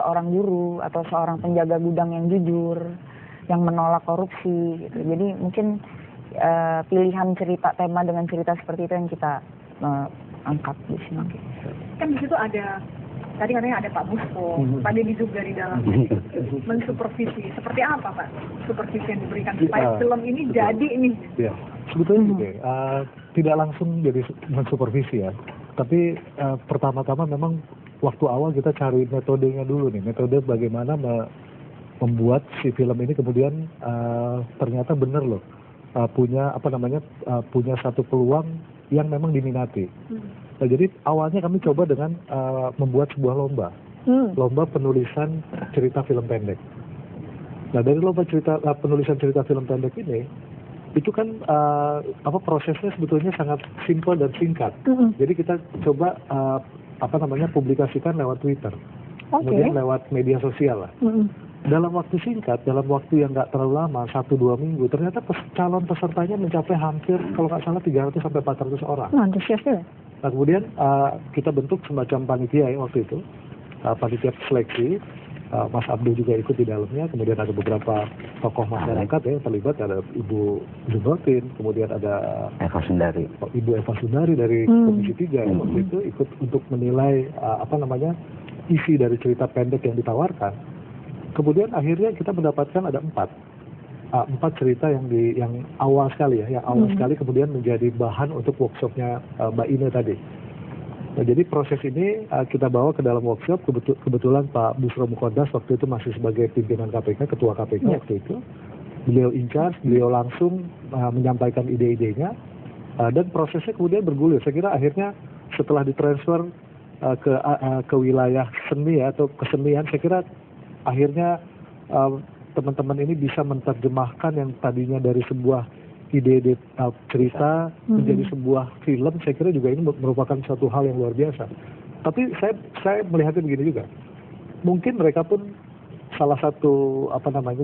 seorang guru atau seorang penjaga gudang yang jujur, yang menolak korupsi gitu. Jadi mungkin pilihan cerita tema dengan cerita seperti itu yang kita angkat di sini. Kan di situ ada, tadi katanya ada Pak Buspo, Pak Deddy Zub dari dalam mensupervisi. Seperti apa Pak supervisi yang diberikan supaya film ini jadi ini? Ya, sebetulnya tidak langsung jadi mensupervisi ya. Tapi pertama-tama memang waktu awal kita cari metodenya dulu nih, metode bagaimana membuat si film ini kemudian ternyata benar loh punya punya satu peluang yang memang diminati. Nah, jadi awalnya kami coba dengan membuat sebuah lomba penulisan cerita film pendek. Nah, dari lomba penulisan cerita film pendek ini itu kan prosesnya sebetulnya sangat simpel dan singkat. Jadi kita coba publikasikan lewat Twitter, kemudian lewat media sosial lah. Dalam waktu singkat, dalam waktu yang nggak terlalu lama, 1-2 minggu, ternyata calon pesertanya mencapai hampir, kalau nggak salah 300-400 orang. Antusias ya. Nah, kemudian kita bentuk semacam panitia ya waktu itu, panitia seleksi. Mas Abdul juga ikut di dalamnya, kemudian ada beberapa tokoh masyarakat ya terlibat, ada Ibu Zubrotin, kemudian ada Ibu Eva Sundari dari Komisi 3 ya, waktu itu ikut untuk menilai isi dari cerita pendek yang ditawarkan. Kemudian akhirnya kita mendapatkan ada 4 cerita yang awal sekali ya, sekali kemudian menjadi bahan untuk workshopnya Mbak Ine tadi. Nah, jadi proses ini kita bawa ke dalam workshop. Kebetulan Pak Busro Mukoddas waktu itu masih sebagai pimpinan KPK, ketua KPK waktu itu. Beliau in charge, beliau langsung menyampaikan ide-idenya, dan prosesnya kemudian bergulir. Saya kira akhirnya setelah ditransfer ke wilayah seni atau kesenian, saya kira akhirnya teman-teman ini bisa menerjemahkan yang tadinya dari sebuah ide cerita menjadi sebuah film. Saya kira juga ini merupakan suatu hal yang luar biasa. Tapi saya melihatnya begini juga. Mungkin mereka pun salah satu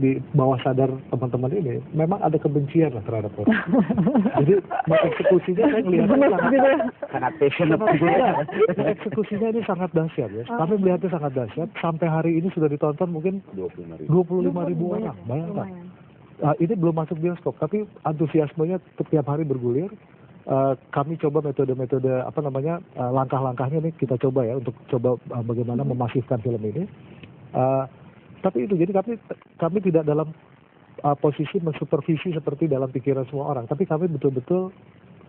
di bawah sadar teman-teman ini memang ada kebencian lah terhadap orang. Jadi eksekusinya saya melihatnya sangat eksekusinya ini sangat dahsyat ya. Kami melihatnya sangat dahsyat. Sampai hari ini sudah ditonton mungkin 25.000 orang. Bayangkan. Ini belum masuk bioskop, tapi antusiasmenya setiap hari bergulir. Kami coba metode-metode langkah-langkahnya nih kita coba ya untuk coba bagaimana memasifkan film ini. Tapi itu jadi kami tidak dalam posisi mensupervisi seperti dalam pikiran semua orang, tapi kami betul-betul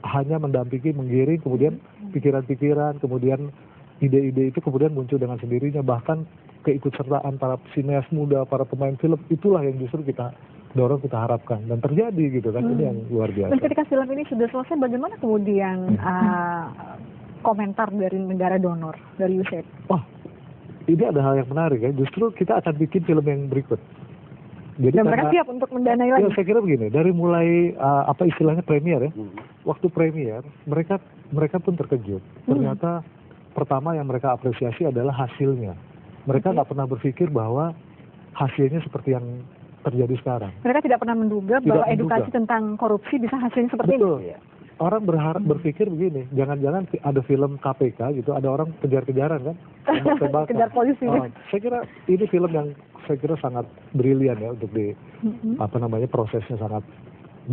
hanya mendampingi, menggiring, kemudian pikiran-pikiran, kemudian ide-ide itu kemudian muncul dengan sendirinya. Bahkan keikutsertaan para sineas muda, para pemain film, itulah yang justru kita dorong, kita harapkan, dan terjadi gitu kan. Ini yang luar biasa. Dan ketika film ini sudah selesai, bagaimana kemudian komentar dari negara donor, dari USAID? Ini ada hal yang menarik ya. Justru kita akan bikin film yang berikut. Jadi dan mereka siap untuk mendanai lagi? Ya, saya kira begini, dari mulai istilahnya premier ya. Waktu premier, mereka pun terkejut. Ternyata pertama yang mereka apresiasi adalah hasilnya. Mereka nggak pernah berpikir bahwa hasilnya seperti yang terjadi sekarang. Mereka tidak pernah menduga bahwa edukasi tentang korupsi bisa hasilnya seperti ini. Orang berpikir begini, jangan-jangan ada film KPK gitu, ada orang kejar-kejaran kan, kejar polisi. Saya kira ini film yang saya kira sangat brilian ya untuk prosesnya sangat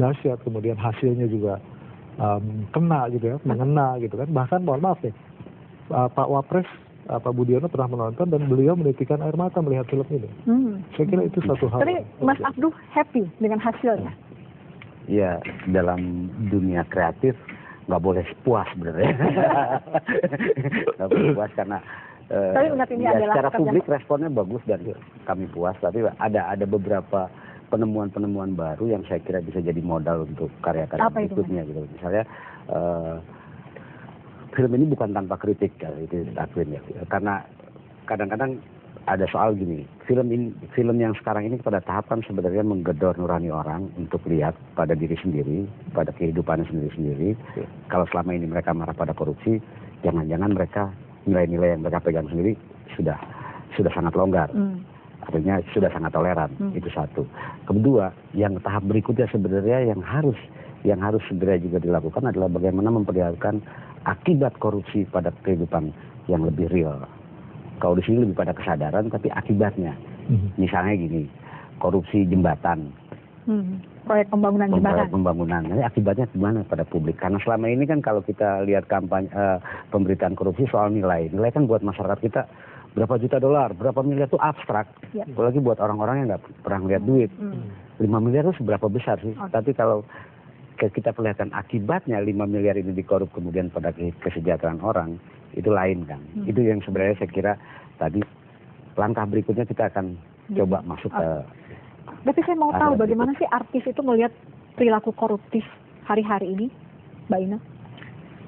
dahsyat, kemudian hasilnya juga kena gitu ya, mengena gitu kan. Bahkan mohon maaf nih, Pak Wapres Pak Budiono pernah menonton dan beliau menitikan air mata melihat film ini. Saya kira itu satu hal. Tapi Mas Abdul happy dengan hasilnya? Ya, dalam dunia kreatif nggak boleh puas sebenarnya. Nggak boleh puas karena secara publik responnya bagus dan kami puas. Tapi ada beberapa penemuan-penemuan baru yang saya kira bisa jadi modal untuk karya-karya berikutnya gitu. Misalnya film ini bukan tanpa kritik itu akuin ya. Karena kadang-kadang ada soal gini, film yang sekarang ini pada tahap kan sebenarnya menggedor nurani orang untuk lihat pada diri sendiri, pada kehidupannya sendiri-sendiri. Kalau selama ini mereka marah pada korupsi, jangan-jangan mereka nilai-nilai yang mereka pegang sendiri sudah sangat longgar. Artinya sudah sangat toleran. Itu satu. Kedua, yang tahap berikutnya sebenarnya yang harus segera juga dilakukan adalah bagaimana memperlihatkan akibat korupsi pada kehidupan yang lebih real. Kalau di sini lebih pada kesadaran, tapi akibatnya. Misalnya gini, korupsi jembatan. Proyek pembangunan jembatan. Pembangunan. Nah, akibatnya gimana pada publik? Karena selama ini kan kalau kita lihat kampanye pemberitaan korupsi soal nilai kan buat masyarakat kita berapa juta dolar, berapa miliar itu abstrak. Apalagi buat orang-orang yang nggak pernah lihat duit. 5 miliar itu seberapa besar sih? Tapi kalau kita perlihatkan akibatnya 5 miliar ini dikorup kemudian pada kesejahteraan orang, itu lain kan. Itu yang sebenarnya saya kira tadi langkah berikutnya kita akan coba masuk ke. Tapi saya mau tahu bagaimana sih artis itu melihat perilaku koruptif hari-hari ini, Mbak Ina?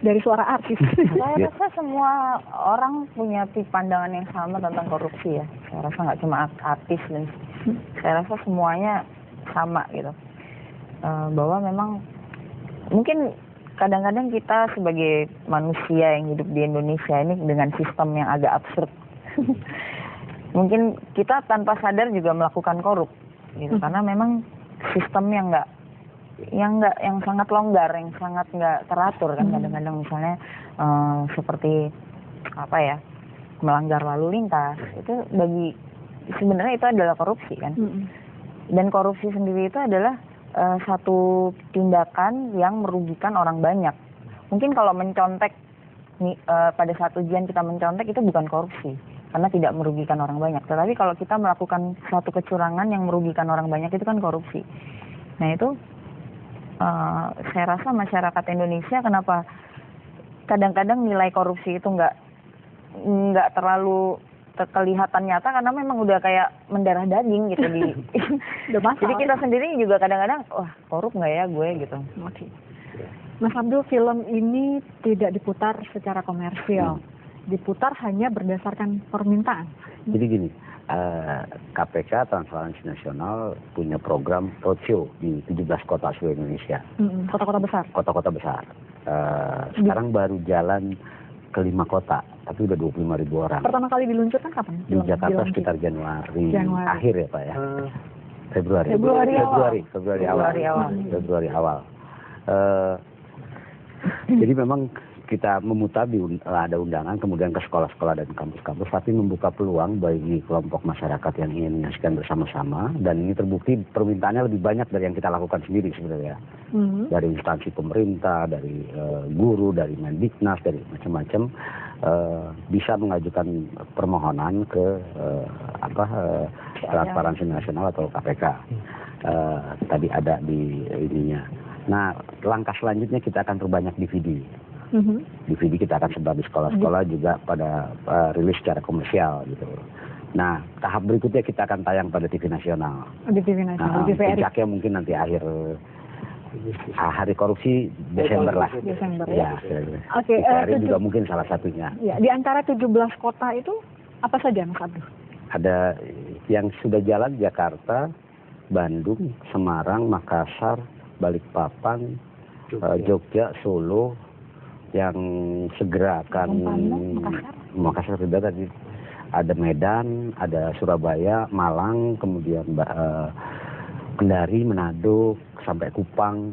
Dari suara artis. Saya rasa semua orang punya pandangan yang sama tentang korupsi ya. Saya rasa nggak cuma artis, dan saya rasa semuanya sama gitu. Bahwa memang mungkin kadang-kadang kita sebagai manusia yang hidup di Indonesia ini dengan sistem yang agak absurd. Mungkin kita tanpa sadar juga melakukan korup. Gitu. Karena memang sistem yang sangat longgar, yang sangat nggak teratur kan. Kadang-kadang misalnya seperti apa ya, melanggar lalu lintas, itu sebenarnya itu adalah korupsi kan. Dan korupsi sendiri itu adalah satu tindakan yang merugikan orang banyak. Mungkin kalau mencontek pada saat ujian kita mencontek itu bukan korupsi, karena tidak merugikan orang banyak. Tetapi kalau kita melakukan suatu kecurangan yang merugikan orang banyak itu kan korupsi. Nah itu saya rasa masyarakat Indonesia kenapa kadang-kadang nilai korupsi itu nggak terlalu kelihatan nyata, karena memang udah kayak mendarah daging gitu di. Jadi kita sendiri juga kadang-kadang wah korup nggak ya gue gitu. Mas Abdul, film ini tidak diputar secara komersial. Diputar hanya berdasarkan permintaan. Jadi gini, KPK Transparansi Nasional punya program roadshow di 17 kota seluruh Indonesia. Kota-kota besar. Kota-kota besar. Sekarang baru jalan ke 5 kota, tapi udah 25.000 orang. Pertama kali diluncurkan kapan? Di Jakarta sekitar Januari akhir ya Pak ya. Februari awal. Jadi memang kita memutar ada undangan kemudian ke sekolah-sekolah dan kampus-kampus, tapi membuka peluang bagi kelompok masyarakat yang ingin menyaksikan bersama-sama, dan ini terbukti permintaannya lebih banyak dari yang kita lakukan sendiri sebenarnya. Dari instansi pemerintah, dari guru, dari Mendiknas, dari macam-macam bisa mengajukan permohonan ke Transparansi Nasional atau KPK. Tadi ada di ininya. Nah, langkah selanjutnya kita akan perbanyak DVD. DVD kita akan sebar di sekolah-sekolah juga pada rilis secara komersial gitu. Nah, tahap berikutnya kita akan tayang pada TV nasional. Di TV nasional, di TVRI. Puncaknya mungkin nanti akhir hari korupsi Desember lah. Desember ya. Oke, TVRI juga mungkin salah satunya. Ya, di antara 17 kota itu apa saja Mas Abdul? Ada yang sudah jalan Jakarta, Bandung, Semarang, Makassar, Balikpapan, Jogja, Solo, yang segera akan Makassar sudah tadi, ada Medan, ada Surabaya, Malang, kemudian Kendari, Manado, sampai Kupang,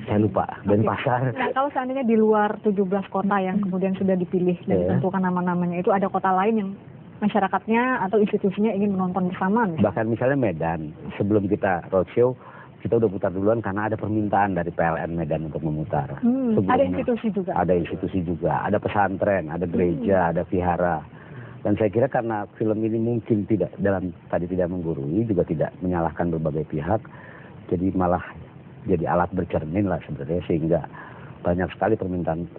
saya lupa, Denpasar. Nah, kalau seandainya di luar 17 kota yang kemudian sudah dipilih dan ditentukan nama-namanya, itu ada kota lain yang masyarakatnya atau institusinya ingin menonton bersama misalnya? Bahkan misalnya Medan, sebelum kita roadshow, kita udah putar duluan karena ada permintaan dari PLN Medan untuk memutar. Ada institusi juga? Ada institusi juga, ada pesantren, ada gereja, ada vihara. Dan saya kira karena film ini mungkin tidak menggurui, juga tidak menyalahkan berbagai pihak, jadi malah jadi alat bercermin lah sebenarnya, sehingga banyak sekali permintaan.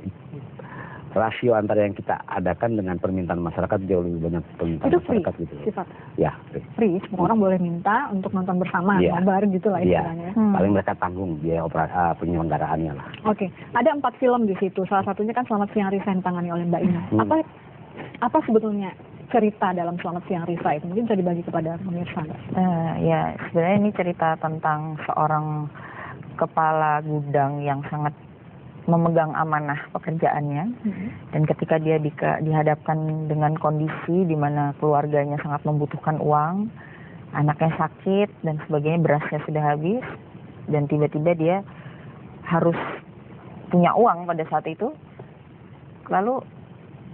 Rasio antara yang kita adakan dengan permintaan masyarakat jauh lebih banyak permintaan itu masyarakat free, gitu. Sifat. Ya, free. Semua orang boleh minta untuk nonton bersama, nobar gitu lah istilahnya. Paling mereka tanggung biaya penyelenggaraannya lah. Oke, ada 4 film di situ. Salah satunya kan Selamat Siang Risa yang ditangani oleh Mbak Ina. Apa sebetulnya cerita dalam Selamat Siang Risa itu? Mungkin bisa dibagi kepada pemirsa. Ya, sebenarnya ini cerita tentang seorang kepala gudang yang sangat memegang amanah pekerjaannya, dan ketika dia dihadapkan dengan kondisi di mana keluarganya sangat membutuhkan uang, anaknya sakit dan sebagainya, berasnya sudah habis, dan tiba-tiba dia harus punya uang pada saat itu. Lalu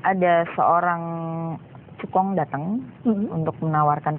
ada seorang Cukong datang untuk menawarkan